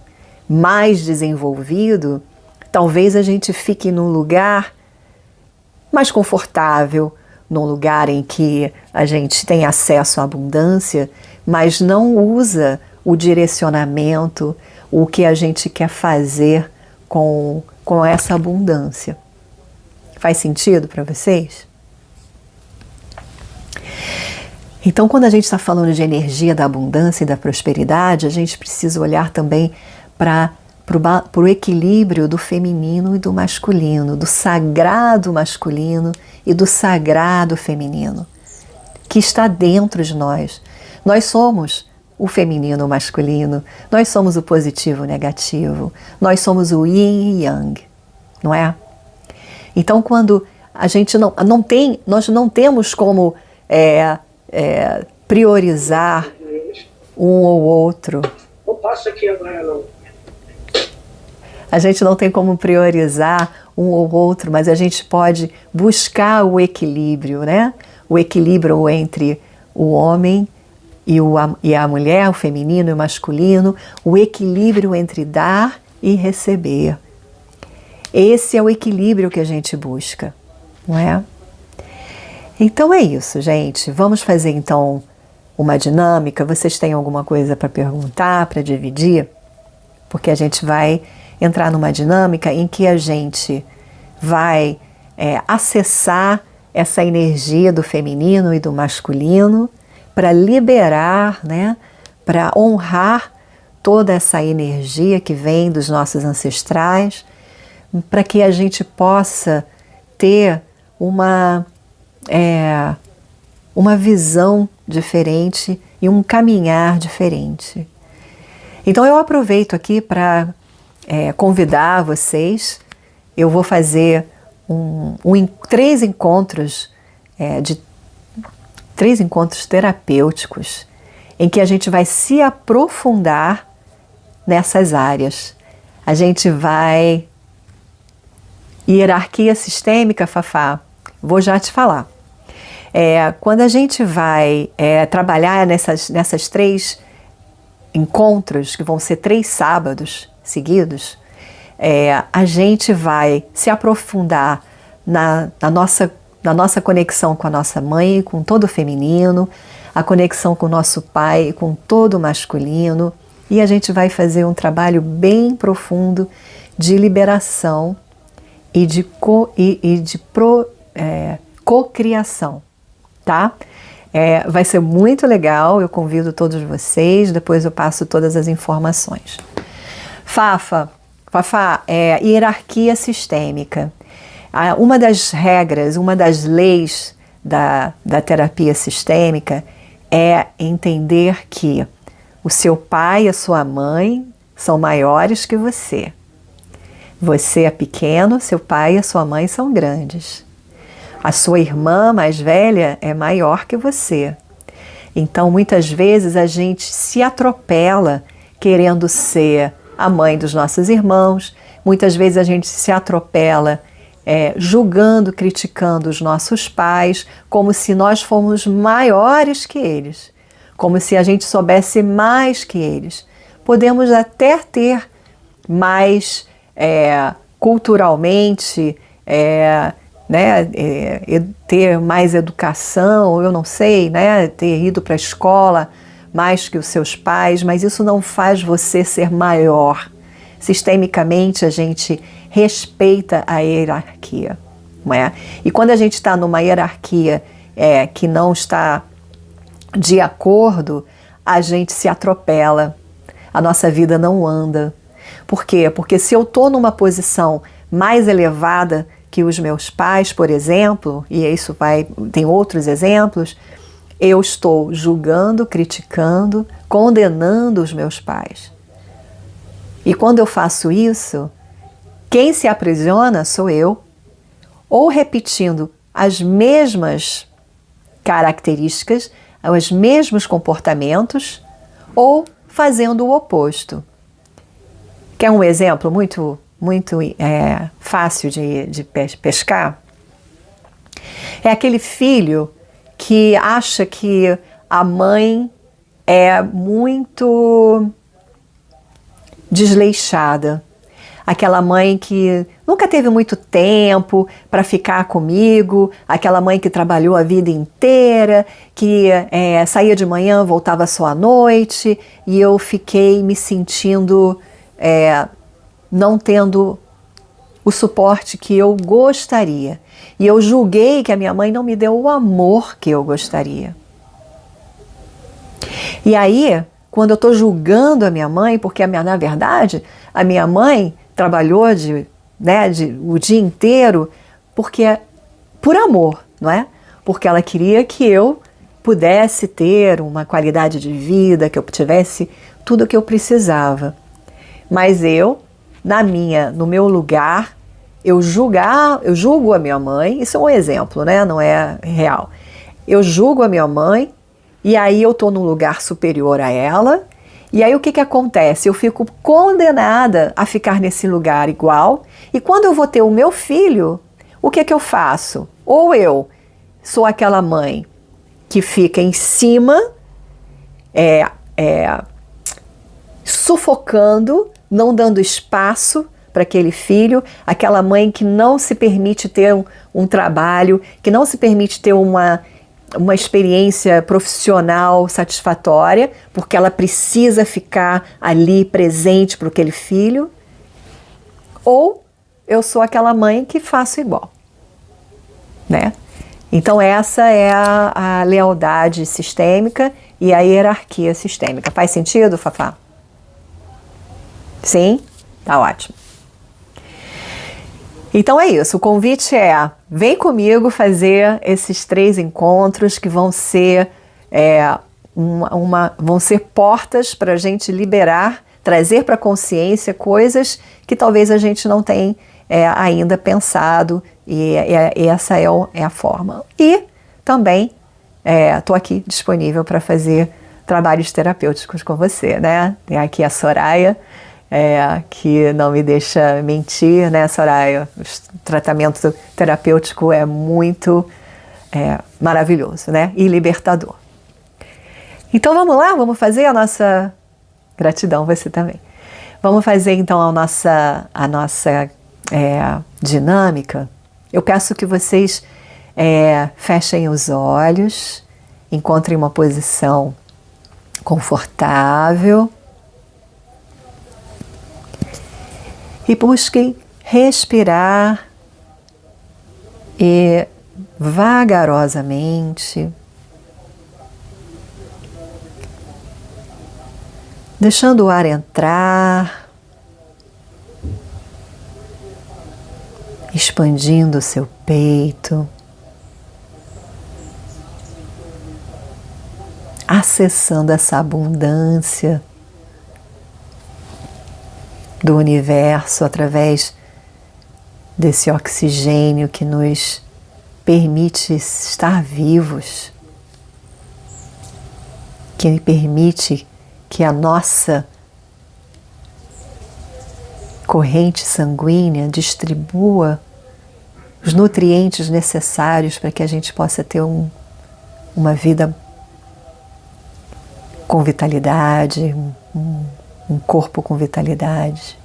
mais desenvolvido, talvez a gente fique num lugar mais confortável, num lugar em que a gente tem acesso à abundância, mas não usa o direcionamento, o que a gente quer fazer com essa abundância. Faz sentido para vocês? Então, quando a gente está falando de energia da abundância e da prosperidade, a gente precisa olhar também para para o equilíbrio do feminino e do masculino, do sagrado masculino e do sagrado feminino, que está dentro de nós. Nós somos o feminino e o masculino, nós somos o positivo e o negativo, nós somos o yin e yang, não é? Então, quando a gente nós não temos como priorizar um ou outro. Não passa aqui agora, não. A gente não tem como priorizar um ou outro, mas a gente pode buscar o equilíbrio, né? O equilíbrio entre o homem e a mulher, o feminino e o masculino, o equilíbrio entre dar e receber. Esse é o equilíbrio que a gente busca, não é? Então é isso, gente. Vamos fazer então uma dinâmica. Vocês têm alguma coisa para perguntar, para dividir? Porque a gente vai entrar numa dinâmica em que a gente vai acessar essa energia do feminino e do masculino para liberar, né, para honrar toda essa energia que vem dos nossos ancestrais, para que a gente possa ter uma visão diferente e um caminhar diferente. Então eu aproveito aqui para convidar vocês. Eu vou fazer três encontros terapêuticos em que a gente vai se aprofundar nessas áreas. A gente vai hierarquia sistêmica, Fafá. Vou já te falar. Quando a gente vai trabalhar nessas três encontros, que vão ser 3 sábados seguidos, a gente vai se aprofundar na nossa conexão com a nossa mãe, com todo o feminino, a conexão com o nosso pai, com todo o masculino, e a gente vai fazer um trabalho bem profundo de liberação e de cocriação, tá? Vai ser muito legal, eu convido todos vocês, depois eu passo todas as informações. Fafá, hierarquia sistêmica. Uma das regras, uma das leis da terapia sistêmica é entender que o seu pai e a sua mãe são maiores que você. Você é pequeno, seu pai e a sua mãe são grandes. A sua irmã mais velha é maior que você. Então, muitas vezes a gente se atropela querendo ser a mãe dos nossos irmãos. Muitas vezes a gente se atropela julgando, criticando os nossos pais, como se nós fôssemos maiores que eles, como se a gente soubesse mais que eles. Podemos até ter mais culturalmente, ter mais educação, eu não sei, né, ter ido para a escola mais que os seus pais, mas isso não faz você ser maior. Sistemicamente, a gente respeita a hierarquia, não é? E quando a gente está numa hierarquia que não está de acordo, a gente se atropela, a nossa vida não anda. Por quê? Porque se eu estou numa posição mais elevada que os meus pais, por exemplo, e isso tem outros exemplos, eu estou julgando, criticando, condenando os meus pais. E quando eu faço isso, quem se aprisiona sou eu, ou repetindo as mesmas características, os mesmos comportamentos, ou fazendo o oposto. Quer um exemplo muito fácil de pescar? É aquele filho que acha que a mãe é muito desleixada. Aquela mãe que nunca teve muito tempo para ficar comigo, aquela mãe que trabalhou a vida inteira, que saía de manhã, voltava só à noite, e eu fiquei me sentindo não tendo o suporte que eu gostaria. E eu julguei que a minha mãe não me deu o amor que eu gostaria. E aí, quando eu estou julgando a minha mãe, porque na verdade a minha mãe trabalhou o dia inteiro por amor, não é? Porque ela queria que eu pudesse ter uma qualidade de vida, que eu tivesse tudo o que eu precisava. Mas eu, no meu lugar, eu julgo a minha mãe, isso é um exemplo, né? Não é real. Eu julgo a minha mãe e aí eu estou num lugar superior a ela, e aí o que acontece? Eu fico condenada a ficar nesse lugar igual, e quando eu vou ter o meu filho, o que eu faço? Ou eu sou aquela mãe que fica em cima, sufocando, não dando espaço para aquele filho, aquela mãe que não se permite ter um trabalho, que não se permite ter uma experiência profissional satisfatória, porque ela precisa ficar ali presente para aquele filho. Ou eu sou aquela mãe que faço igual, né? Então essa é a lealdade sistêmica e a hierarquia sistêmica. Faz sentido, Fafá? Sim? Tá ótimo. Então é isso, o convite vem comigo fazer esses 3 encontros que vão ser, vão ser portas para a gente liberar, trazer para a consciência coisas que talvez a gente não tenha ainda pensado, e essa é a forma. E também estou aqui disponível para fazer trabalhos terapêuticos com você, né? Tem aqui a Soraya, que não me deixa mentir, né, Soraya? O tratamento terapêutico é muito maravilhoso, né? E libertador. Então vamos lá, vamos fazer a nossa... Gratidão, você também. Vamos fazer então a nossa dinâmica. Eu peço que vocês fechem os olhos, encontrem uma posição confortável e busquem respirar e vagarosamente, deixando o ar entrar, expandindo o seu peito, acessando essa abundância do universo através desse oxigênio que nos permite estar vivos, que permite que a nossa corrente sanguínea distribua os nutrientes necessários para que a gente possa ter uma vida com vitalidade, um corpo com vitalidade.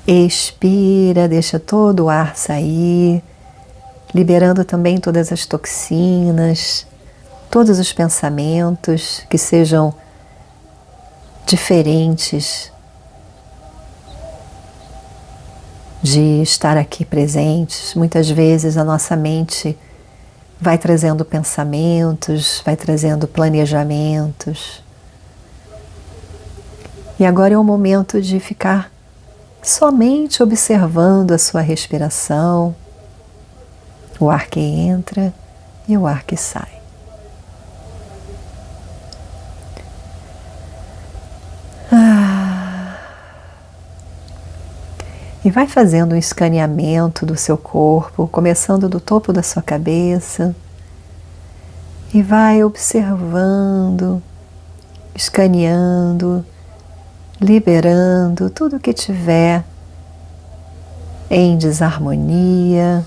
Expira, deixa todo o ar sair, liberando também todas as toxinas, todos os pensamentos que sejam diferentes de estar aqui presentes. Muitas vezes a nossa mente vai trazendo pensamentos, vai trazendo planejamentos. E agora é o momento de ficar somente observando a sua respiração, o ar que entra e o ar que sai. E vai fazendo um escaneamento do seu corpo, começando do topo da sua cabeça, e vai observando, escaneando, liberando tudo que tiver em desarmonia,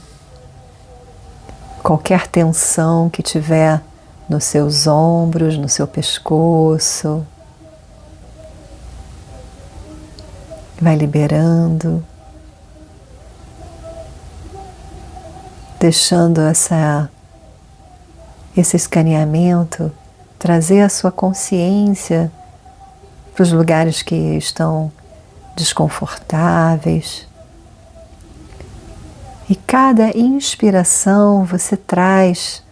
qualquer tensão que tiver nos seus ombros, no seu pescoço. Vai liberando, deixando esse escaneamento trazer a sua consciência para os lugares que estão desconfortáveis. E cada inspiração você traz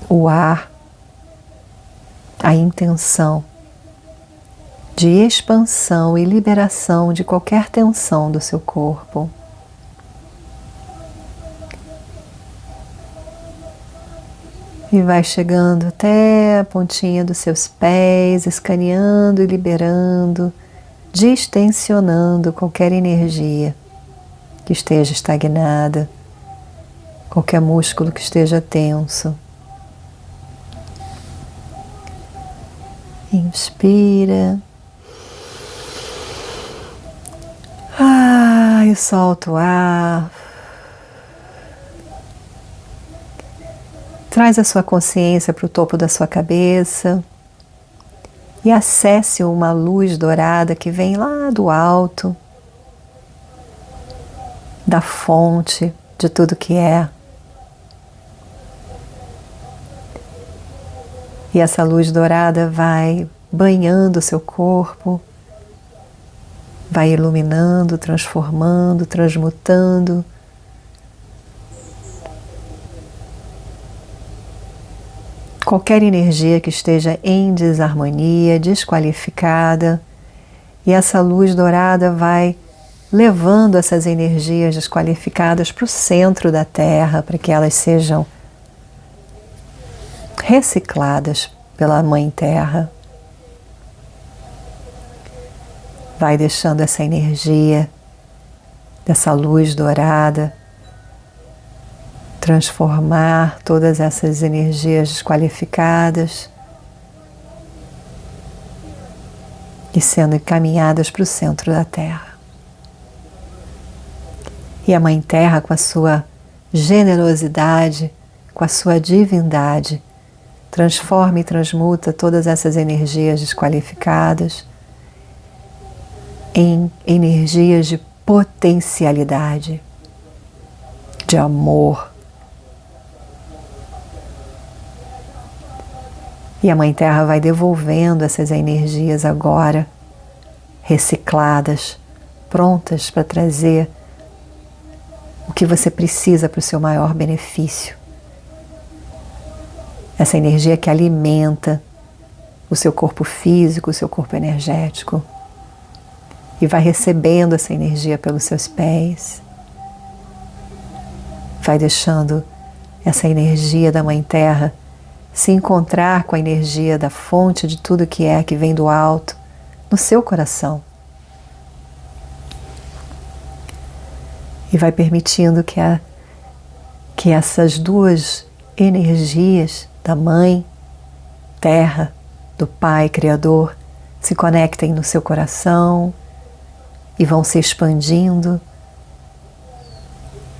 o ar a intenção de expansão e liberação de qualquer tensão do seu corpo. E vai chegando até a pontinha dos seus pés, escaneando e liberando, distensionando qualquer energia que esteja estagnada, qualquer músculo que esteja tenso. Inspira. E solta o ar. Traz a sua consciência para o topo da sua cabeça e acesse uma luz dourada que vem lá do alto, da fonte de tudo que é. E essa luz dourada vai banhando o seu corpo, vai iluminando, transformando, transmutando. Qualquer energia que esteja em desarmonia, desqualificada, e essa luz dourada vai levando essas energias desqualificadas para o centro da Terra, para que elas sejam recicladas pela Mãe Terra. Vai deixando essa energia, dessa luz dourada, transformar todas essas energias desqualificadas e sendo encaminhadas para o centro da Terra. E a Mãe Terra, com a sua generosidade, com a sua divindade, transforma e transmuta todas essas energias desqualificadas em energias de potencialidade, de amor. E a Mãe Terra vai devolvendo essas energias agora, recicladas, prontas para trazer o que você precisa para o seu maior benefício. Essa energia que alimenta o seu corpo físico, o seu corpo energético. E vai recebendo essa energia pelos seus pés. Vai deixando essa energia da Mãe Terra se encontrar com a energia da fonte de tudo que vem do alto, no seu coração. E vai permitindo que essas duas energias da Mãe Terra, do Pai Criador, se conectem no seu coração e vão se expandindo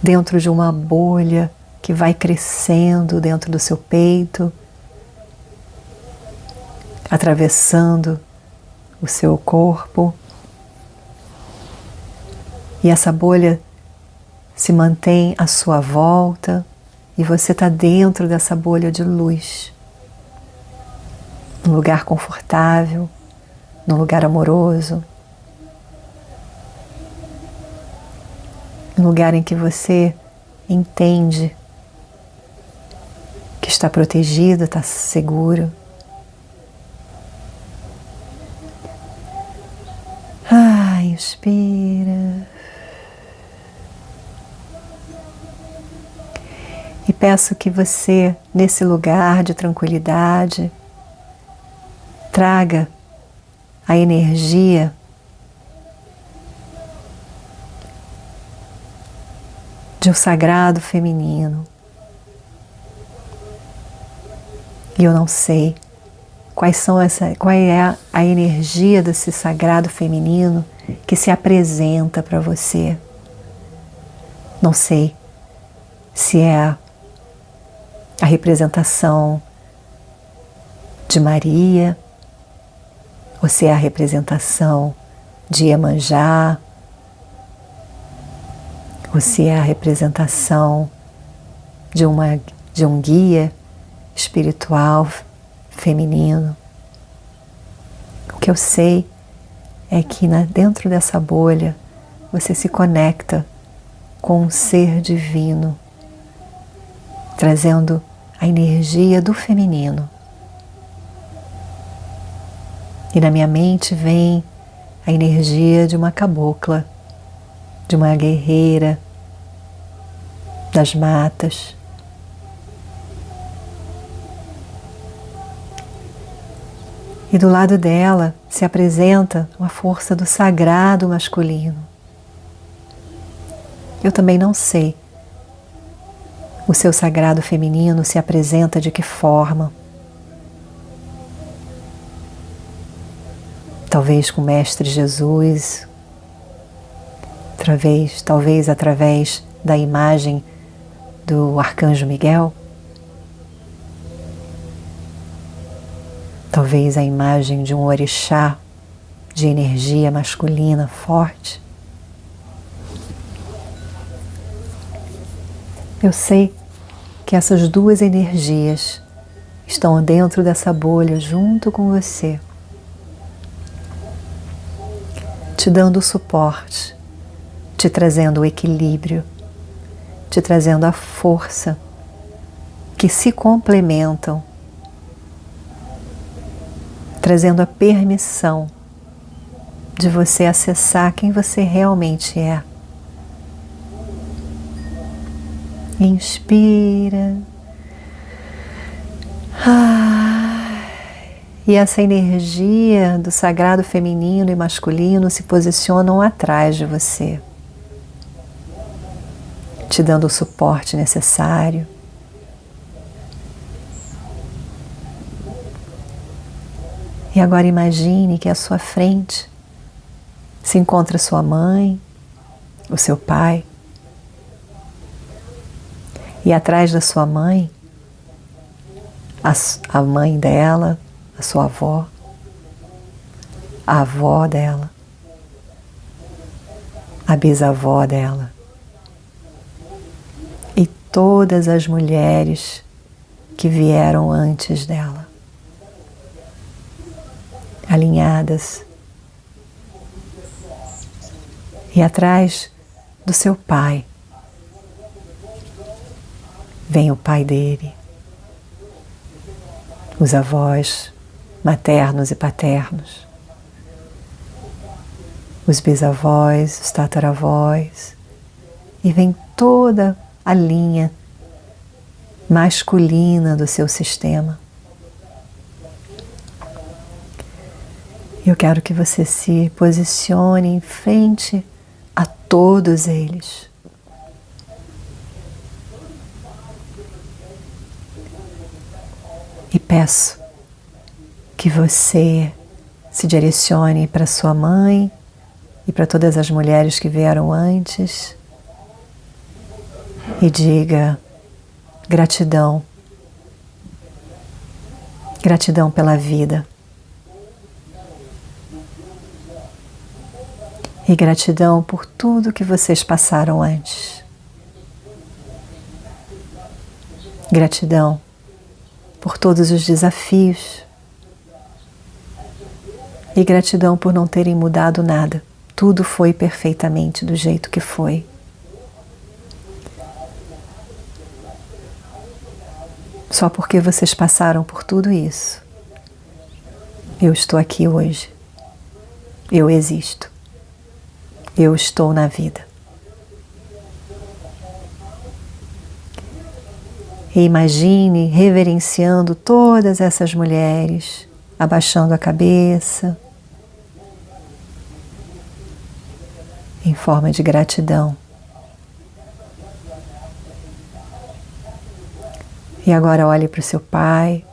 dentro de uma bolha que vai crescendo dentro do seu peito, atravessando o seu corpo. E essa bolha se mantém à sua volta e você está dentro dessa bolha de luz, num lugar confortável, num lugar amoroso, num lugar em que você entende que está protegido, está seguro. Inspira. E peço que você, nesse lugar de tranquilidade, traga a energia de um sagrado feminino. E eu não sei qual é a energia desse sagrado feminino que se apresenta para você. Não sei se é a representação de Maria, ou se é a representação de Iemanjá, ou se é a representação de um guia espiritual feminino. O que eu sei é que dentro dessa bolha você se conecta com um ser divino, trazendo a energia do feminino. E na minha mente vem a energia de uma cabocla, de uma guerreira das matas. E do lado dela se apresenta uma força do sagrado masculino. Eu também não sei. O seu sagrado feminino se apresenta de que forma? Talvez com o Mestre Jesus, talvez através da imagem do Arcanjo Miguel, talvez a imagem de um orixá de energia masculina forte. Eu sei que essas duas energias estão dentro dessa bolha junto com você, te dando o suporte, te trazendo o equilíbrio, te trazendo a força, que se complementam, trazendo a permissão de você acessar quem você realmente é. Inspira. E essa energia do sagrado feminino e masculino se posicionam atrás de você, te dando o suporte necessário. E agora imagine que à sua frente se encontra sua mãe, o seu pai. E atrás da sua mãe, a mãe dela, a sua avó, a avó dela, a bisavó dela e todas as mulheres que vieram antes dela, alinhadas. E atrás do seu pai vem o pai dele, os avós maternos e paternos, os bisavós, os tataravós, e vem toda a linha masculina do seu sistema. Eu quero que você se posicione em frente a todos eles. E peço que você se direcione para sua mãe e para todas as mulheres que vieram antes e diga gratidão. Gratidão pela vida. E gratidão por tudo que vocês passaram antes. Gratidão por todos os desafios. E gratidão por não terem mudado nada. Tudo foi perfeitamente do jeito que foi. Só porque vocês passaram por tudo isso, eu estou aqui hoje. Eu existo. Eu estou na vida. E imagine reverenciando todas essas mulheres, abaixando a cabeça, em forma de gratidão. E agora olhe para o seu pai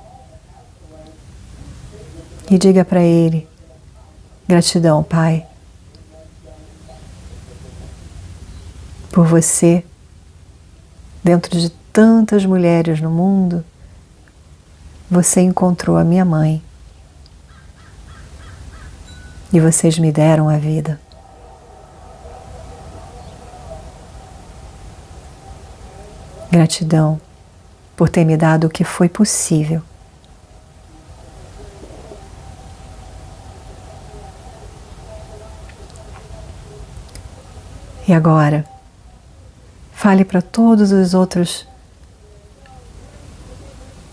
e diga para ele: gratidão, pai, por você, dentro de tantas mulheres no mundo, você encontrou a minha mãe e vocês me deram a vida. Gratidão por ter me dado o que foi possível. E agora, fale para todos os outros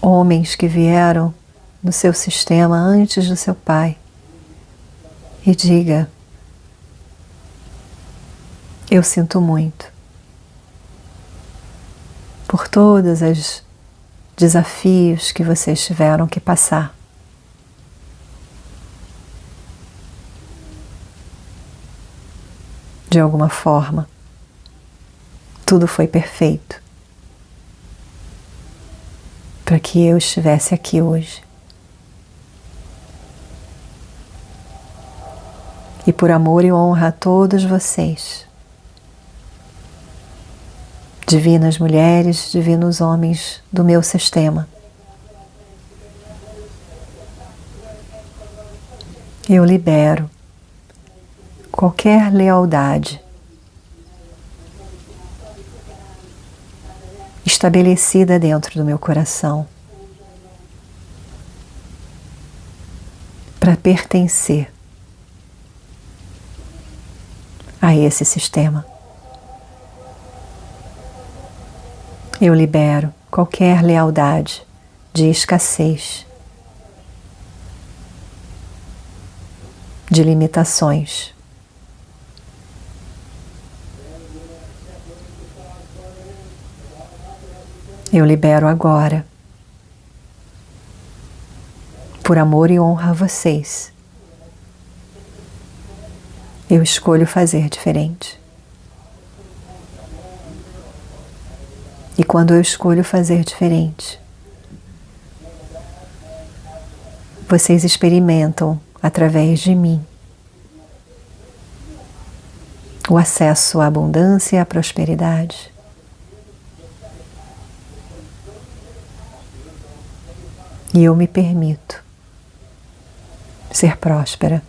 homens que vieram no seu sistema antes do seu pai e diga: eu sinto muito por todos os desafios que vocês tiveram que passar. De alguma forma, tudo foi perfeito para que eu estivesse aqui hoje. E por amor e honra a todos vocês, divinas mulheres, divinos homens do meu sistema, eu libero qualquer lealdade estabelecida dentro do meu coração para pertencer a esse sistema. Eu libero qualquer lealdade de escassez, de limitações. Eu libero agora, por amor e honra a vocês. Eu escolho fazer diferente. E quando eu escolho fazer diferente, vocês experimentam, através de mim, o acesso à abundância e à prosperidade. E eu me permito ser próspera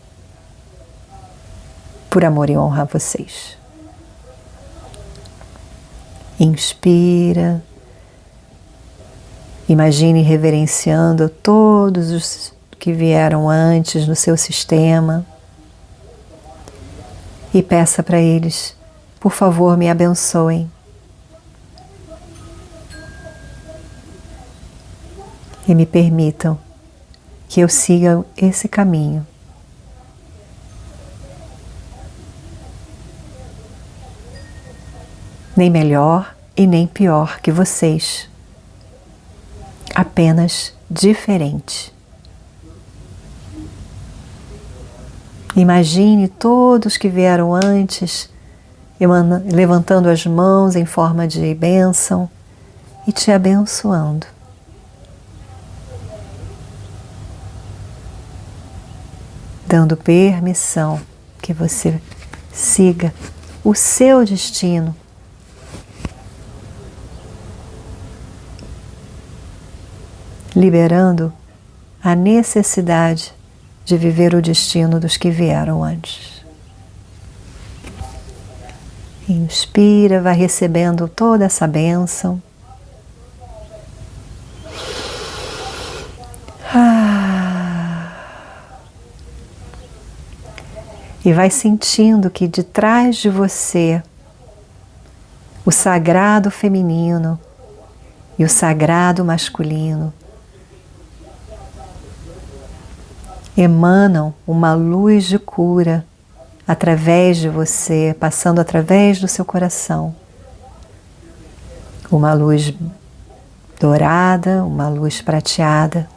por amor e honra a vocês. Inspira, imagine reverenciando todos os que vieram antes no seu sistema e peça para eles: por favor, me abençoem. E me permitam que eu siga esse caminho. Nem melhor e nem pior que vocês. Apenas diferente. Imagine todos que vieram antes, levantando as mãos em forma de bênção e te abençoando. Dando permissão que você siga o seu destino. Liberando a necessidade de viver o destino dos que vieram antes. Inspira, vai recebendo toda essa bênção. E vai sentindo que de trás de você o sagrado feminino e o sagrado masculino emanam uma luz de cura através de você, passando através do seu coração. Uma luz dourada, uma luz prateada,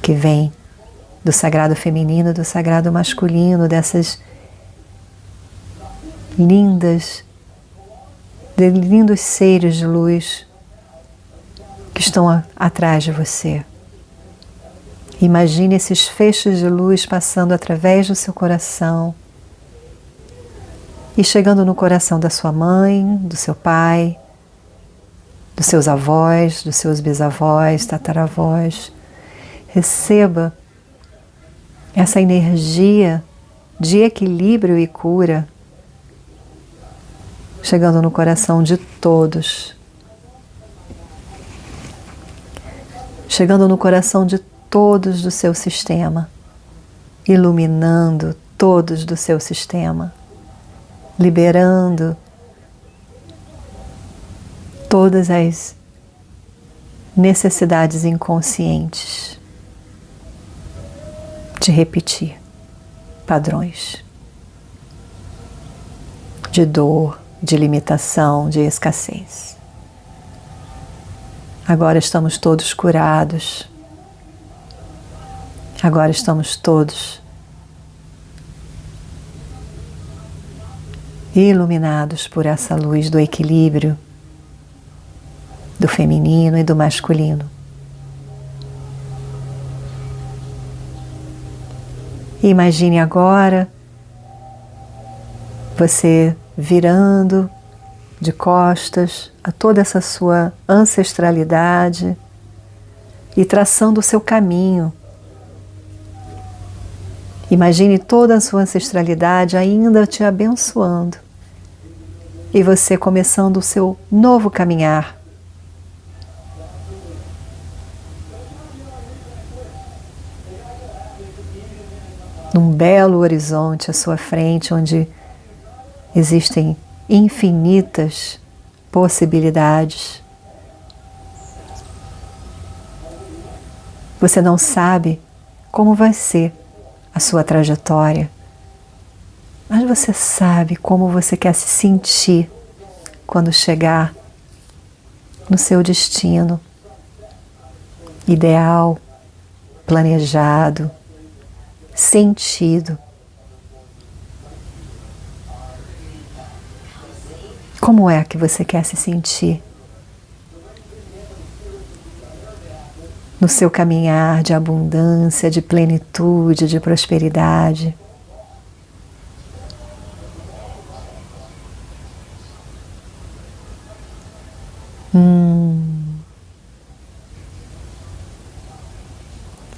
que vem do sagrado feminino e do sagrado masculino, dessas lindos seios de luz que estão atrás de você. Imagine esses feixes de luz passando através do seu coração e chegando no coração da sua mãe, do seu pai, dos seus avós, dos seus bisavós, tataravós. Receba essa energia de equilíbrio e cura chegando no coração de todos. Chegando no coração de todos do seu sistema, iluminando todos do seu sistema, liberando todas as necessidades inconscientes de repetir. padrões de dor, de limitação, de escassez. Agora estamos todos curados. Agora estamos todos iluminados por essa luz do equilíbrio, do feminino e do masculino. E imagine agora você virando de costas a toda essa sua ancestralidade e traçando o seu caminho. Imagine toda a sua ancestralidade ainda te abençoando e você começando o seu novo caminhar. Num belo horizonte à sua frente, onde existem infinitas possibilidades. Você não sabe como vai ser a sua trajetória, mas você sabe como você quer se sentir quando chegar no seu destino ideal, planejado, sentido. Como é que você quer se sentir no seu caminhar de abundância, de plenitude, de prosperidade?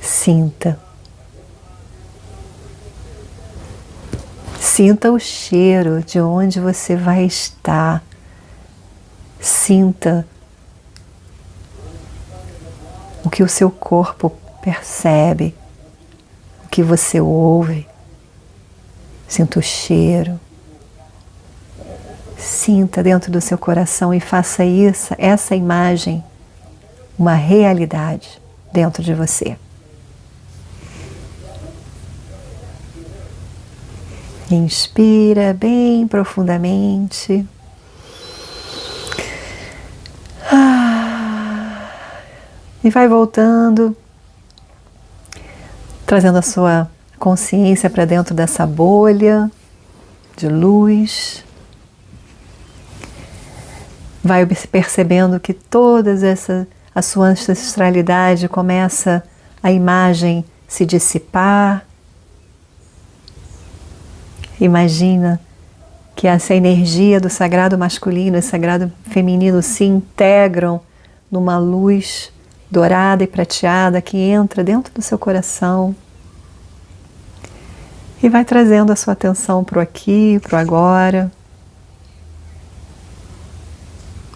Sinta. Sinta o cheiro de onde você vai estar. Sinta o que o seu corpo percebe, o que você ouve. Sinta o cheiro. Sinta dentro do seu coração e faça essa imagem uma realidade dentro de você. Inspira bem profundamente. E vai voltando, trazendo a sua consciência para dentro dessa bolha de luz. Vai percebendo que a sua ancestralidade começa a imagem se dissipar. Imagina que essa energia do sagrado masculino e sagrado feminino se integram numa luz dourada e prateada que entra dentro do seu coração e vai trazendo a sua atenção para o aqui, para o agora,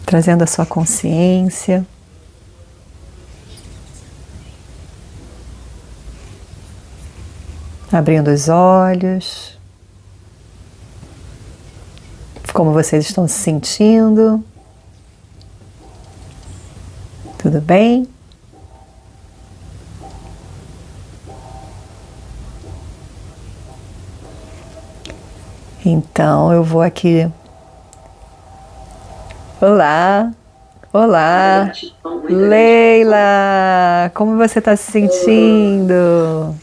trazendo a sua consciência. Abrindo os olhos. Como vocês estão se sentindo? Tudo bem? Então eu vou aqui. Olá, olá, Leila, como você está se sentindo?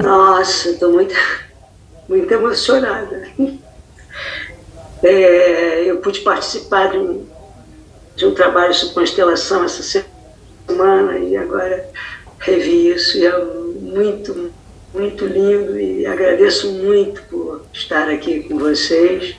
Nossa, estou muito emocionada. Eu pude participar de um trabalho sobre constelação essa semana e agora revi isso e é muito lindo e agradeço muito por estar aqui com vocês